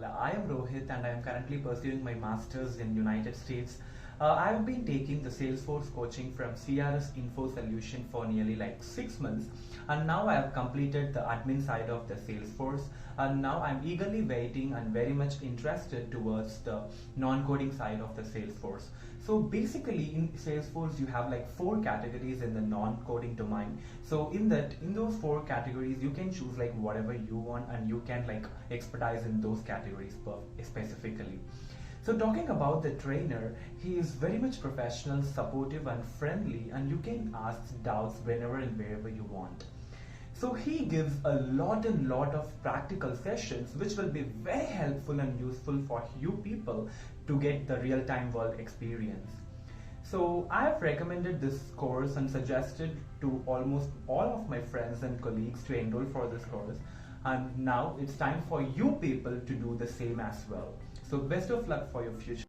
all, I am Rohit and I am currently pursuing my master's in United States. I have been taking the Salesforce coaching from CRS Info Solution for nearly like 6 months, and now I have completed the admin side of the Salesforce, and now I'm eagerly waiting and very much interested towards the non-coding side of the Salesforce. So basically in Salesforce you have like 4 categories in the non-coding domain. So in those 4 categories you can choose like whatever you want, and you can like expertise in those categories specifically. So talking about the trainer, he is very much professional, supportive and friendly, and you can ask doubts whenever and wherever you want. So he gives a lot of practical sessions which will be very helpful and useful for you people to get the real-time world experience. So I have recommended this course and suggested to almost all of my friends and colleagues to enroll for this course, and now it's time for you people to do the same as well. So best of luck for your future.